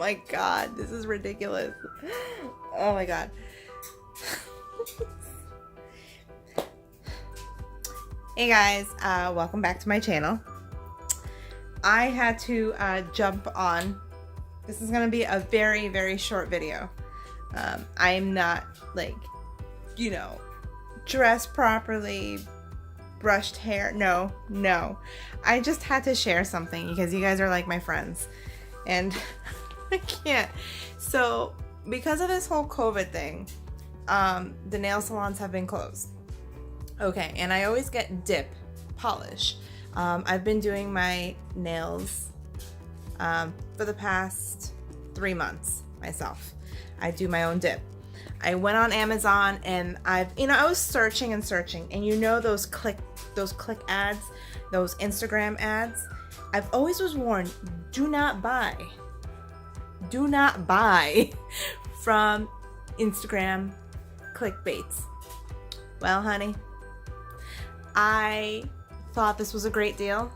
my god, this is ridiculous. Oh my god. Hey guys, welcome back to my channel. I had to jump on. This is gonna be a very, very short video. I'm not like, you know, dressed properly, brushed hair. No. I just had to share something because you guys are like my friends. And I can't. So, because of this whole COVID thing, the nail salons have been closed. Okay, and I always get dip polish. I've been doing my nails for the past 3 months myself. I do my own dip. I went on Amazon and I was searching and searching, and you know those click ads, those Instagram ads. I've always was warned, do not buy from Instagram clickbaits. Well, honey, I thought this was a great deal.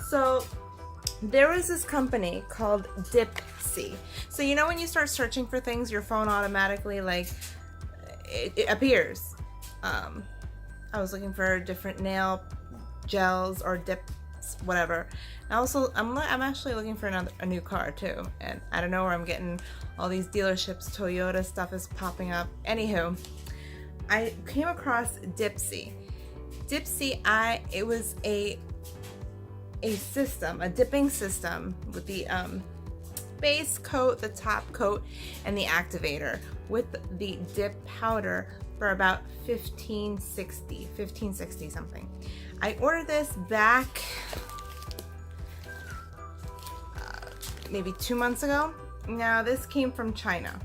So there was this company called Dipsy. So you know when you start searching for things, your phone automatically like it appears. I was looking for different nail gels or dips, whatever. And also, I'm actually looking for a new car too. And I don't know where I'm getting all these dealerships. Toyota stuff is popping up. Anywho, I came across Dipsy. Dipsy, it was a system, a dipping system with the base coat, the top coat, and the activator with the dip powder for about $15.60 something. I ordered this back maybe 2 months ago. Now this came from China.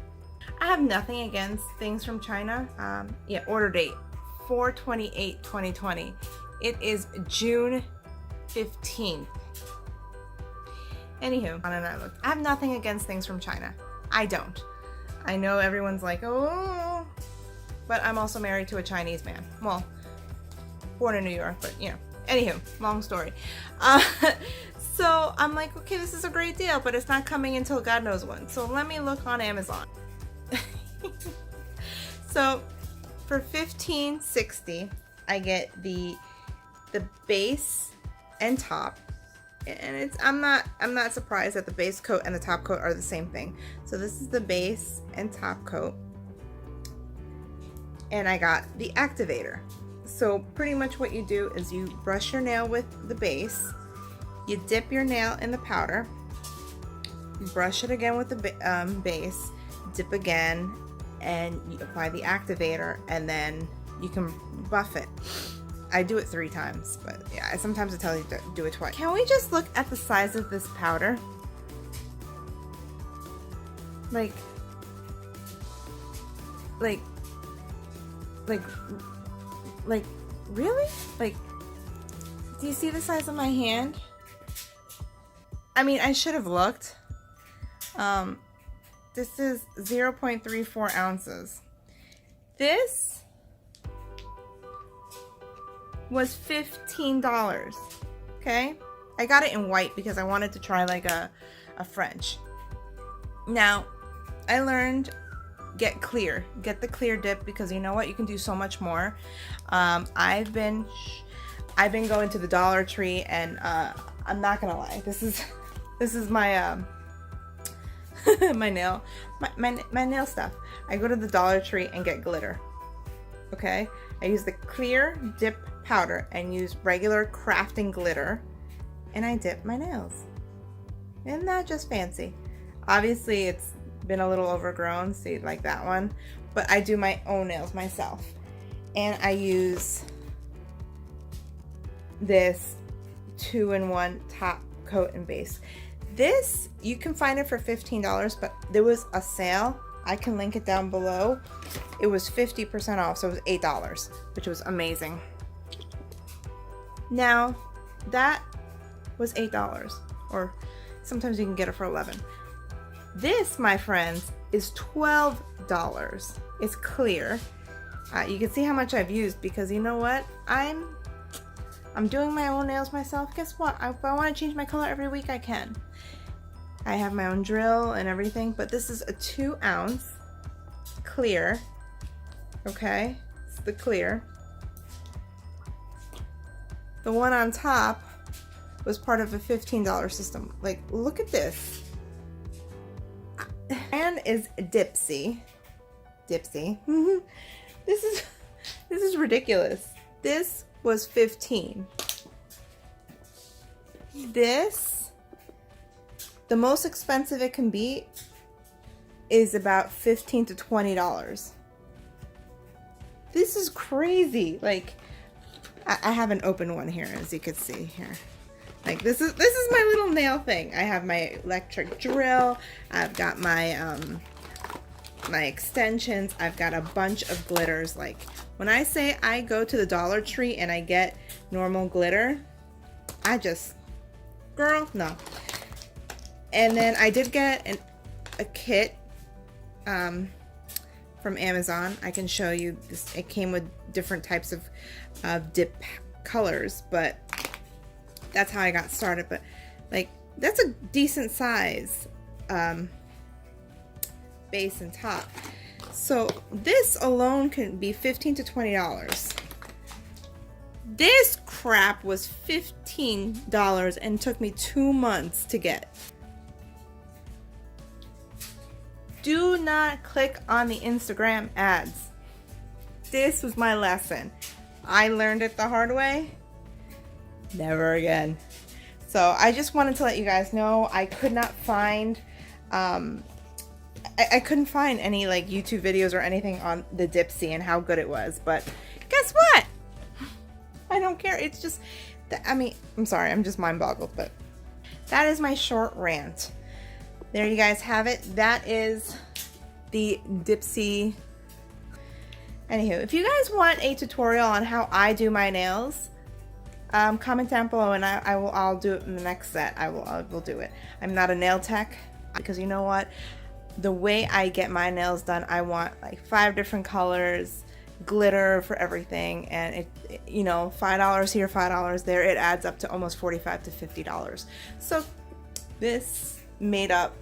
I have nothing against things from China. Yeah, order date 4/28/2020. It is June 15th. Anywho, I have nothing against things from China. I don't. I know everyone's like, oh, but I'm also married to a Chinese man. Well, born in New York, but you know. Anywho, long story. So I'm like, okay, this is a great deal, but it's not coming until God knows when. So let me look on Amazon. So for $15.60, I get the base and top, and I'm not surprised that the base coat and the top coat are the same thing. So this is the base and top coat, and I got the activator. So pretty much what you do is you brush your nail with the base, you dip your nail in the powder, brush it again with the base, dip again, and you apply the activator, and then you can buff it. I do it 3 times, but yeah, sometimes it tells you to do it twice. Can we just look at the size of this powder? Like really? Like, do you see the size of my hand? I mean, I should have looked. This is 0.34 ounces. This was $15. Okay? I got it in white because I wanted to try like a French. Now, I learned get the clear dip, because you know what, you can do so much more. I've been going to the Dollar Tree, and I'm not gonna lie, this is my my nail stuff. I go to the Dollar Tree and get glitter. Okay, I use the clear dip powder and use regular crafting glitter, and I dip my nails. Isn't that just fancy? Obviously it's been a little overgrown, see, like that one, but I do my own nails myself, and I use this 2-in-1 top coat and base. This, you can find it for $15, but there was a sale. I can link it down below. It was 50% off, so it was $8, which was amazing. Now, that was $8, or sometimes you can get it for $11. This, my friends, is $12. It's clear. You can see how much I've used, because you know what? I'm doing my own nails myself. Guess what? If I want to change my color every week, I can. I have my own drill and everything, but this is a 2-ounce clear. Okay, it's the clear. The one on top was part of a $15 system. Like, look at this. And is Dipsy. Dipsy. This is ridiculous. This was $15. This, the most expensive it can be, is about $15 to $20. This is crazy. Like, I have an open one here, as you can see here. Like, this is my little nail thing. I have my electric drill. I've got my my extensions. I've got a bunch of glitters. Like, when I say I go to the Dollar Tree and I get normal glitter, I just, girl, no. And then I did get a kit from Amazon. I can show you this. It came with different types of dip colors, but that's how I got started. But like, that's a decent size base and top. So this alone can be $15 to $20. This crap was $15 and took me 2 months to get. Do not click on the Instagram ads. This was my lesson. I learned it the hard way. Never again. So I just wanted to let you guys know I could not find I couldn't find any like YouTube videos or anything on the Dipsy and how good it was, but guess what? I don't care. It's just, I mean, I'm sorry, I'm just mind boggled, but that is my short rant. There you guys have it. That is the Dipsy. Anywho, if you guys want a tutorial on how I do my nails, comment down below and I'll do it in the next set. I will do it. I'm not a nail tech, because you know what? The way I get my nails done, I want like 5 different colors, glitter for everything, and it you know, $5 here, $5 there, it adds up to almost $45 to $50. So this made up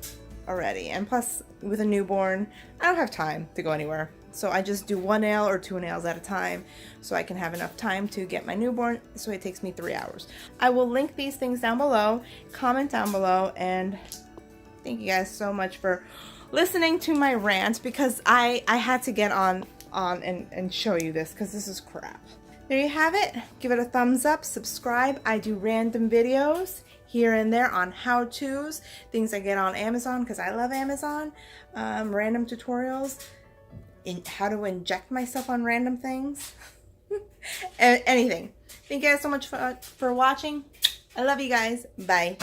already, and plus with a newborn, I don't have time to go anywhere. So I just do 1 nail or 2 nails at a time so I can have enough time to get my newborn, so it takes me 3 hours. I will link these things down below, comment down below, and thank you guys so much for listening to my rant, because I had to get on and show you this, because this is crap. There you have it. Give it a thumbs up, subscribe. I do random videos here and there on how-tos, things I get on Amazon, because I love Amazon, random tutorials, in how to inject myself on random things, anything. Thank you guys so much for watching. I love you guys. Bye.